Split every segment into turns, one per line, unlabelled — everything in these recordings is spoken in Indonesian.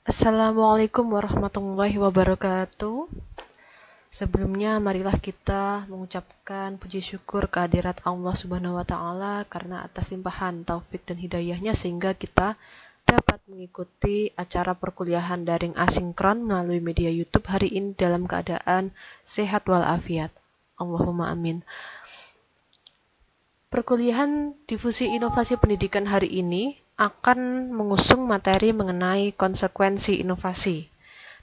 Assalamualaikum warahmatullahi wabarakatuh. Sebelumnya marilah kita mengucapkan puji syukur kehadirat Allah Subhanahu wa taala karena atas limpahan taufik dan hidayahnya sehingga kita dapat mengikuti acara perkuliahan daring asinkron melalui media YouTube hari ini dalam keadaan sehat walafiat. Allahumma amin. Perkuliahan Difusi Inovasi Pendidikan hari ini akan mengusung materi mengenai konsekuensi inovasi.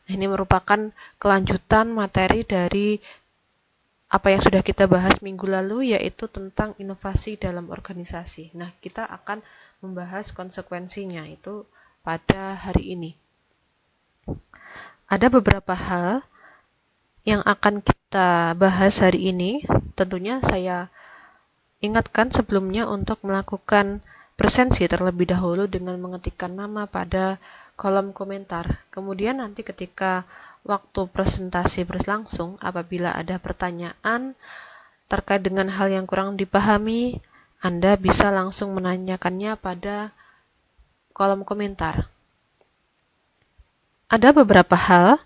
Nah, ini merupakan kelanjutan materi dari apa yang sudah kita bahas minggu lalu, yaitu tentang inovasi dalam organisasi. Nah, kita akan membahas konsekuensinya itu pada hari ini. Ada beberapa hal yang akan kita bahas hari ini. Tentunya saya ingatkan sebelumnya untuk melakukan presensi terlebih dahulu dengan mengetikkan nama pada kolom komentar. Kemudian nanti ketika waktu presentasi berlangsung, apabila ada pertanyaan terkait dengan hal yang kurang dipahami, Anda bisa langsung menanyakannya pada kolom komentar. Ada beberapa hal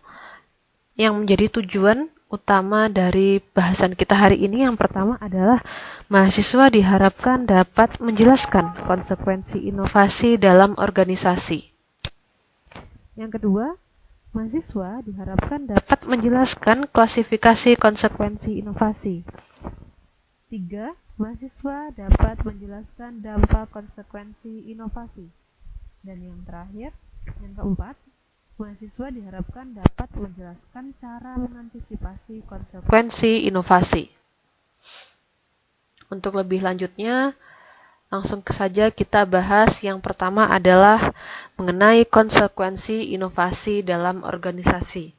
yang menjadi tujuan utama dari bahasan kita hari ini. Yang pertama adalah mahasiswa diharapkan dapat menjelaskan konsekuensi inovasi dalam organisasi. Yang kedua, mahasiswa diharapkan dapat menjelaskan klasifikasi konsekuensi inovasi. 3. Mahasiswa dapat menjelaskan dampak konsekuensi inovasi. Dan yang terakhir, yang keempat, mahasiswa diharapkan dapat menjelaskan cara mengantisipasi konsekuensi inovasi. Untuk lebih lanjutnya, langsung saja kita bahas yang pertama adalah mengenai konsekuensi inovasi dalam organisasi.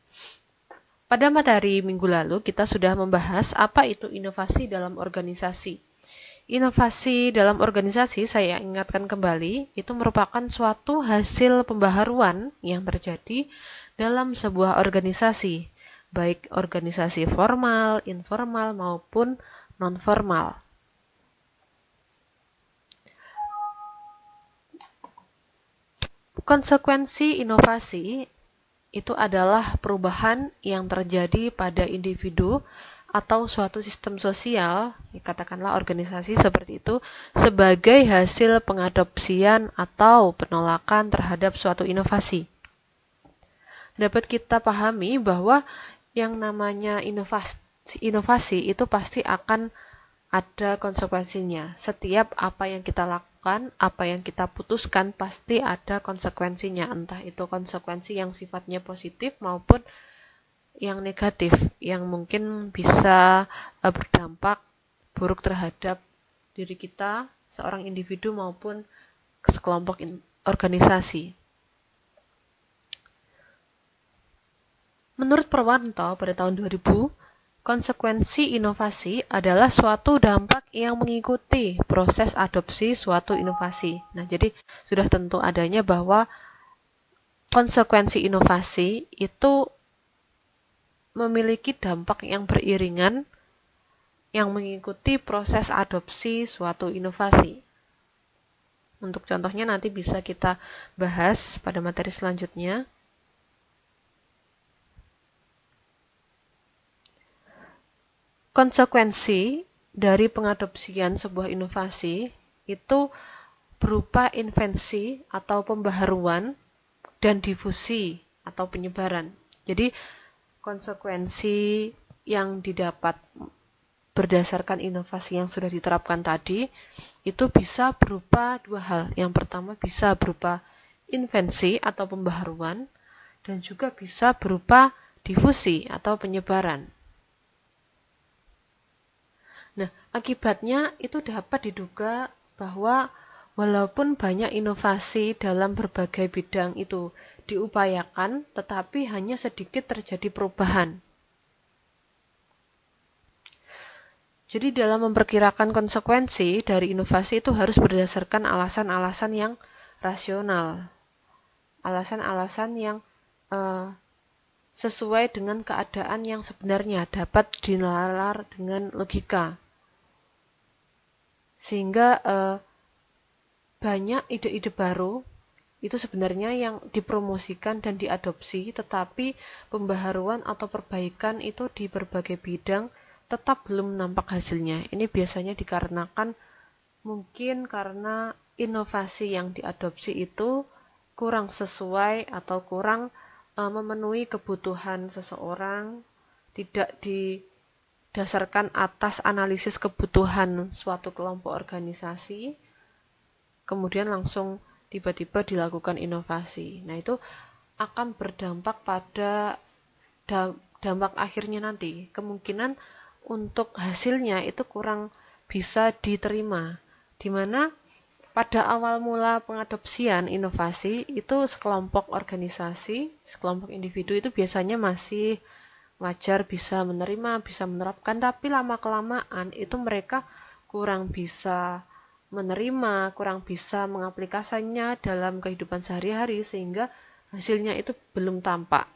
Pada materi minggu lalu kita sudah membahas apa itu inovasi dalam organisasi. Inovasi dalam organisasi, saya ingatkan kembali, itu merupakan suatu hasil pembaharuan yang terjadi dalam sebuah organisasi, baik organisasi formal, informal, maupun non-formal. Konsekuensi inovasi itu adalah perubahan yang terjadi pada individu atau suatu sistem sosial, katakanlah organisasi seperti itu, sebagai hasil pengadopsian atau penolakan terhadap suatu inovasi. Dapat kita pahami bahwa yang namanya inovasi itu pasti akan ada konsekuensinya. Setiap apa yang kita lakukan, apa yang kita putuskan, pasti ada konsekuensinya. Entah itu konsekuensi yang sifatnya positif maupun yang negatif, yang mungkin bisa berdampak buruk terhadap diri kita, seorang individu maupun sekelompok organisasi. Menurut Purwanto pada tahun 2000, konsekuensi inovasi adalah suatu dampak yang mengikuti proses adopsi suatu inovasi. Nah, jadi sudah tentu adanya bahwa konsekuensi inovasi itu memiliki dampak yang beriringan yang mengikuti proses adopsi suatu inovasi. Untuk contohnya nanti bisa kita bahas pada materi selanjutnya. Konsekuensi dari pengadopsian sebuah inovasi itu berupa invensi atau pembaharuan dan difusi atau penyebaran. Jadi konsekuensi yang didapat berdasarkan inovasi yang sudah diterapkan tadi itu bisa berupa dua hal. Yang pertama bisa berupa invensi atau pembaharuan dan juga bisa berupa difusi atau penyebaran. Nah, akibatnya itu dapat diduga bahwa walaupun banyak inovasi dalam berbagai bidang itu diupayakan, tetapi hanya sedikit terjadi perubahan. Jadi dalam memperkirakan konsekuensi dari inovasi itu harus berdasarkan alasan-alasan yang rasional. Alasan-alasan yang sesuai dengan keadaan yang sebenarnya, dapat dinalar dengan logika. Sehingga banyak ide-ide baru itu sebenarnya yang dipromosikan dan diadopsi, tetapi pembaharuan atau perbaikan itu di berbagai bidang tetap belum nampak hasilnya. Ini biasanya dikarenakan mungkin karena inovasi yang diadopsi itu kurang sesuai atau kurang memenuhi kebutuhan seseorang, tidak didasarkan atas analisis kebutuhan suatu kelompok organisasi, kemudian langsung tiba-tiba dilakukan inovasi. Nah, itu akan berdampak pada dampak akhirnya nanti. Kemungkinan untuk hasilnya itu kurang bisa diterima. Di mana pada awal mula pengadopsian inovasi itu sekelompok organisasi, sekelompok individu itu biasanya masih wajar bisa menerima, bisa menerapkan, tapi lama-kelamaan itu mereka kurang bisa menerima, kurang bisa mengaplikasikannya dalam kehidupan sehari-hari sehingga hasilnya itu belum tampak.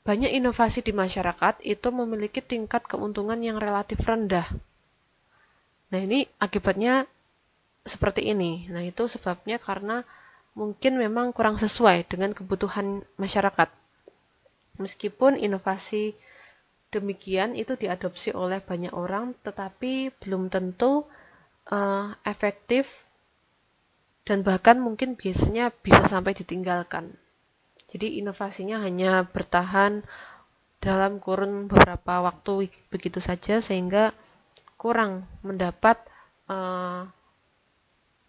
Banyak inovasi di masyarakat itu memiliki tingkat keuntungan yang relatif rendah. Nah, ini akibatnya seperti ini. Nah, itu sebabnya karena mungkin memang kurang sesuai dengan kebutuhan masyarakat. Meskipun inovasi demikian itu diadopsi oleh banyak orang, tetapi belum tentu efektif dan bahkan mungkin biasanya bisa sampai ditinggalkan. Jadi inovasinya hanya bertahan dalam kurun beberapa waktu begitu saja sehingga kurang mendapat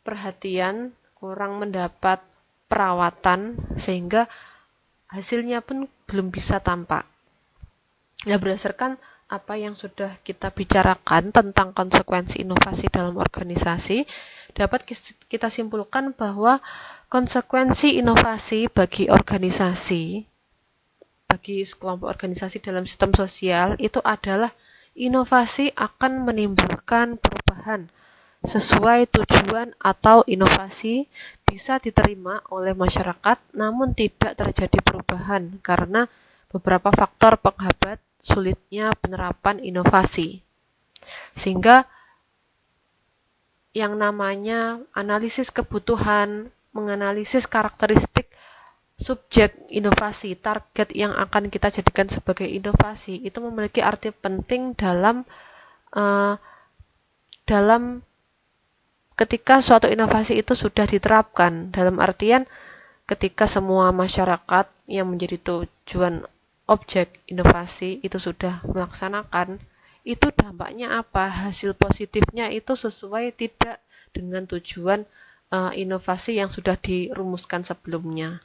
perhatian, kurang mendapat perawatan sehingga hasilnya pun belum bisa tampak. Ya, berdasarkan apa yang sudah kita bicarakan tentang konsekuensi inovasi dalam organisasi, dapat kita simpulkan bahwa konsekuensi inovasi bagi organisasi, bagi sekelompok organisasi dalam sistem sosial, itu adalah inovasi akan menimbulkan perubahan sesuai tujuan atau inovasi bisa diterima oleh masyarakat, namun tidak terjadi perubahan karena beberapa faktor penghambat sulitnya penerapan inovasi. Sehingga yang namanya analisis kebutuhan, menganalisis karakteristik subjek inovasi, target yang akan kita jadikan sebagai inovasi, itu memiliki arti penting dalam ketika suatu inovasi itu sudah diterapkan. Dalam artian ketika semua masyarakat yang menjadi tujuan objek inovasi itu sudah melaksanakan, itu dampaknya apa? Hasil positifnya itu sesuai tidak dengan tujuan inovasi yang sudah dirumuskan sebelumnya.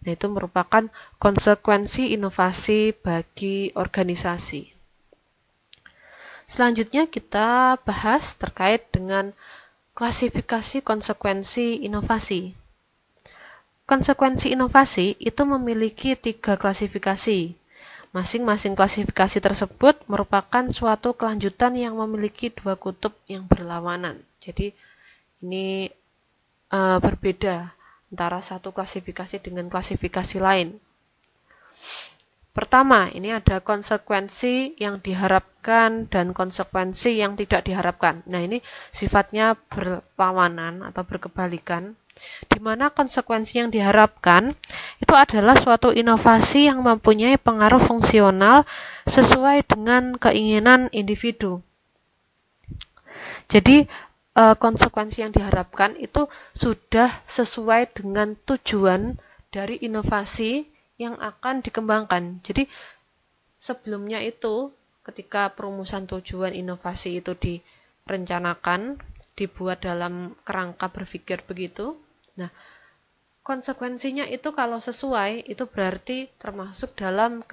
Nah, itu merupakan konsekuensi inovasi bagi organisasi. Selanjutnya kita bahas terkait dengan klasifikasi konsekuensi inovasi. Konsekuensi inovasi itu memiliki 3 klasifikasi. Masing-masing klasifikasi tersebut merupakan suatu kelanjutan yang memiliki 2 kutub yang berlawanan. Jadi ini berbeda antara satu klasifikasi dengan klasifikasi lain. Pertama, ini ada konsekuensi yang diharapkan dan konsekuensi yang tidak diharapkan. Nah, ini sifatnya berlawanan atau berkebalikan, di mana konsekuensi yang diharapkan itu adalah suatu inovasi yang mempunyai pengaruh fungsional sesuai dengan keinginan individu. Jadi, konsekuensi yang diharapkan itu sudah sesuai dengan tujuan dari inovasi yang akan dikembangkan. Jadi sebelumnya itu ketika perumusan tujuan inovasi itu direncanakan, dibuat dalam kerangka berpikir begitu. Nah, konsekuensinya itu kalau sesuai itu berarti termasuk dalam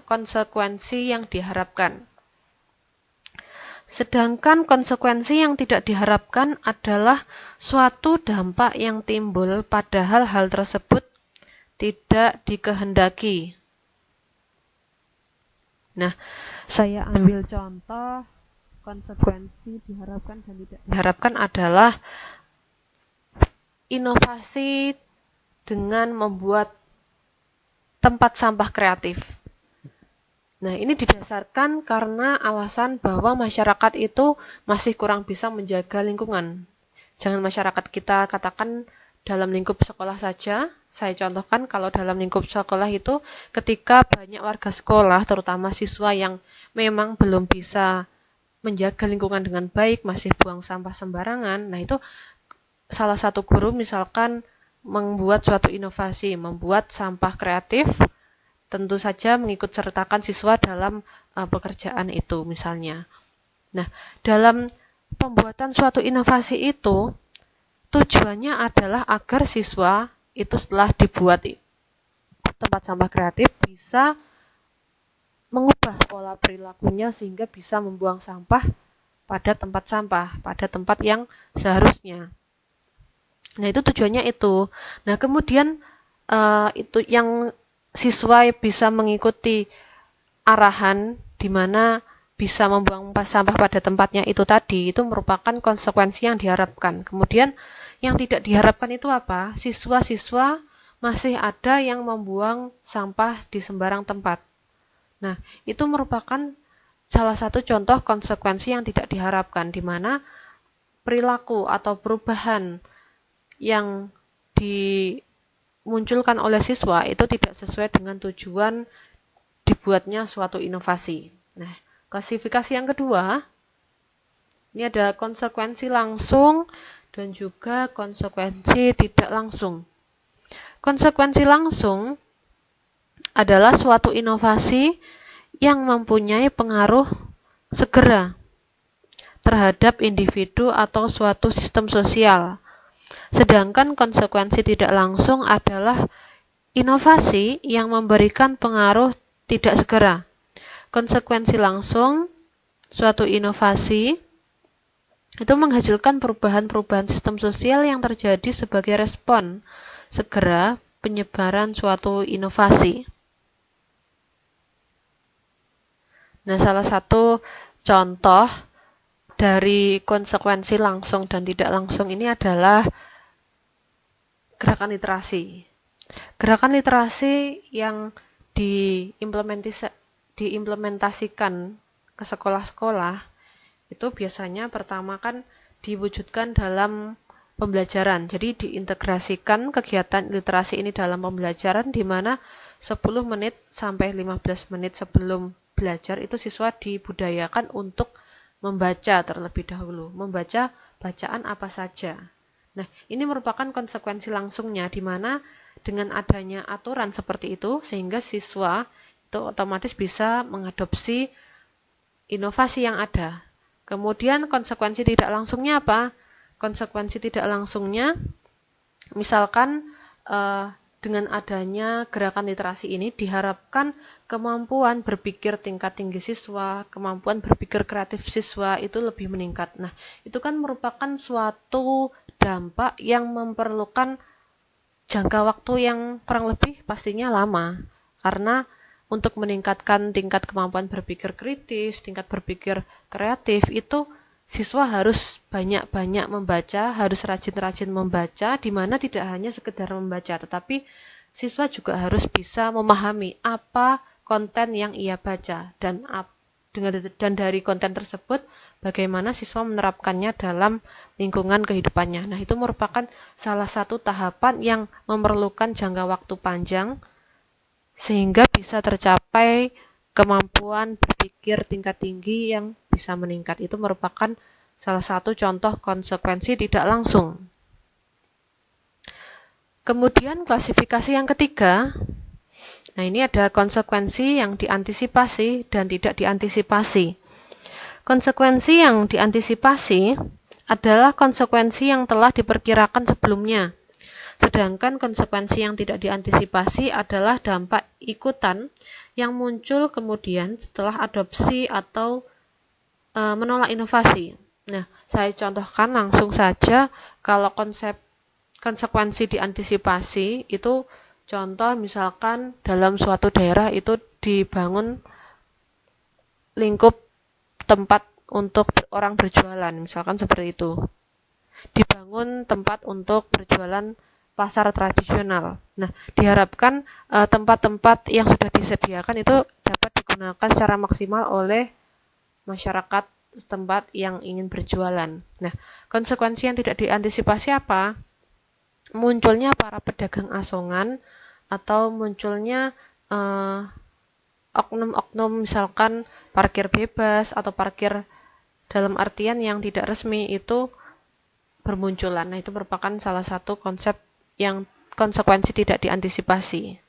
konsekuensi yang diharapkan. Sedangkan konsekuensi yang tidak diharapkan adalah suatu dampak yang timbul padahal hal tersebut tidak dikehendaki. Nah, saya ambil contoh konsekuensi diharapkan dan tidak diharapkan adalah inovasi dengan membuat tempat sampah kreatif. Nah, ini didasarkan karena alasan bahwa masyarakat itu masih kurang bisa menjaga lingkungan. Jangan masyarakat kita katakan dalam lingkup sekolah saja. Saya contohkan kalau dalam lingkup sekolah itu ketika banyak warga sekolah, terutama siswa yang memang belum bisa menjaga lingkungan dengan baik, masih buang sampah sembarangan. Nah, itu salah satu guru misalkan membuat suatu inovasi, membuat sampah kreatif, tentu saja mengikut sertakan siswa dalam pekerjaan itu misalnya. Nah, dalam pembuatan suatu inovasi itu, tujuannya adalah agar siswa itu setelah dibuat tempat sampah kreatif bisa mengubah pola perilakunya sehingga bisa membuang sampah pada tempat yang seharusnya. Nah, itu tujuannya itu. Nah, kemudian itu yang siswa bisa mengikuti arahan di mana bisa membuang sampah pada tempatnya itu tadi, itu merupakan konsekuensi yang diharapkan. Kemudian yang tidak diharapkan itu apa? Siswa-siswa masih ada yang membuang sampah di sembarang tempat. Nah, itu merupakan salah satu contoh konsekuensi yang tidak diharapkan, di mana perilaku atau perubahan yang dimunculkan oleh siswa itu tidak sesuai dengan tujuan dibuatnya suatu inovasi. Nah, klasifikasi yang kedua, ini ada konsekuensi langsung dan juga konsekuensi tidak langsung. Konsekuensi langsung adalah suatu inovasi yang mempunyai pengaruh segera terhadap individu atau suatu sistem sosial. Sedangkan konsekuensi tidak langsung adalah inovasi yang memberikan pengaruh tidak segera. Konsekuensi langsung, suatu inovasi itu menghasilkan perubahan-perubahan sistem sosial yang terjadi sebagai respon segera penyebaran suatu inovasi. Nah, salah satu contoh dari konsekuensi langsung dan tidak langsung ini adalah gerakan literasi. Gerakan literasi yang diimplementasikan ke sekolah-sekolah itu biasanya pertama kan diwujudkan dalam pembelajaran. Jadi diintegrasikan kegiatan literasi ini dalam pembelajaran di mana 10 menit sampai 15 menit sebelum belajar itu siswa dibudayakan untuk membaca terlebih dahulu, membaca bacaan apa saja. Nah, ini merupakan konsekuensi langsungnya di mana dengan adanya aturan seperti itu sehingga siswa itu otomatis bisa mengadopsi inovasi yang ada. Kemudian konsekuensi tidak langsungnya apa? Konsekuensi tidak langsungnya misalkan dengan adanya gerakan literasi ini diharapkan kemampuan berpikir tingkat tinggi siswa, kemampuan berpikir kreatif siswa itu lebih meningkat. Nah, itu kan merupakan suatu dampak yang memerlukan jangka waktu yang kurang lebih pastinya lama. Karena untuk meningkatkan tingkat kemampuan berpikir kritis, tingkat berpikir kreatif itu siswa harus banyak-banyak membaca, harus rajin-rajin membaca, di mana tidak hanya sekedar membaca, tetapi siswa juga harus bisa memahami apa konten yang ia baca dan dari konten tersebut bagaimana siswa menerapkannya dalam lingkungan kehidupannya. Nah, itu merupakan salah satu tahapan yang memerlukan jangka waktu panjang sehingga bisa tercapai kemampuan berpikir tingkat tinggi yang bisa meningkat. Itu merupakan salah satu contoh konsekuensi tidak langsung. Kemudian klasifikasi yang ketiga, nah ini ada konsekuensi yang diantisipasi dan tidak diantisipasi. Konsekuensi yang diantisipasi adalah konsekuensi yang telah diperkirakan sebelumnya. Sedangkan konsekuensi yang tidak diantisipasi adalah dampak ikutan yang muncul kemudian setelah adopsi atau menolak inovasi. Nah, saya contohkan langsung saja kalau konsekuensi diantisipasi itu contoh misalkan dalam suatu daerah itu dibangun lingkup tempat untuk orang berjualan, misalkan seperti itu. Dibangun tempat untuk berjualan pasar tradisional. Nah, diharapkan tempat-tempat yang sudah disediakan itu dapat digunakan secara maksimal oleh masyarakat setempat yang ingin berjualan. Nah, konsekuensi yang tidak diantisipasi apa? munculnya para pedagang asongan atau munculnya oknum-oknum misalkan parkir bebas atau parkir dalam artian yang tidak resmi itu bermunculan. Nah, itu merupakan salah satu konsep yang konsekuensi tidak diantisipasi.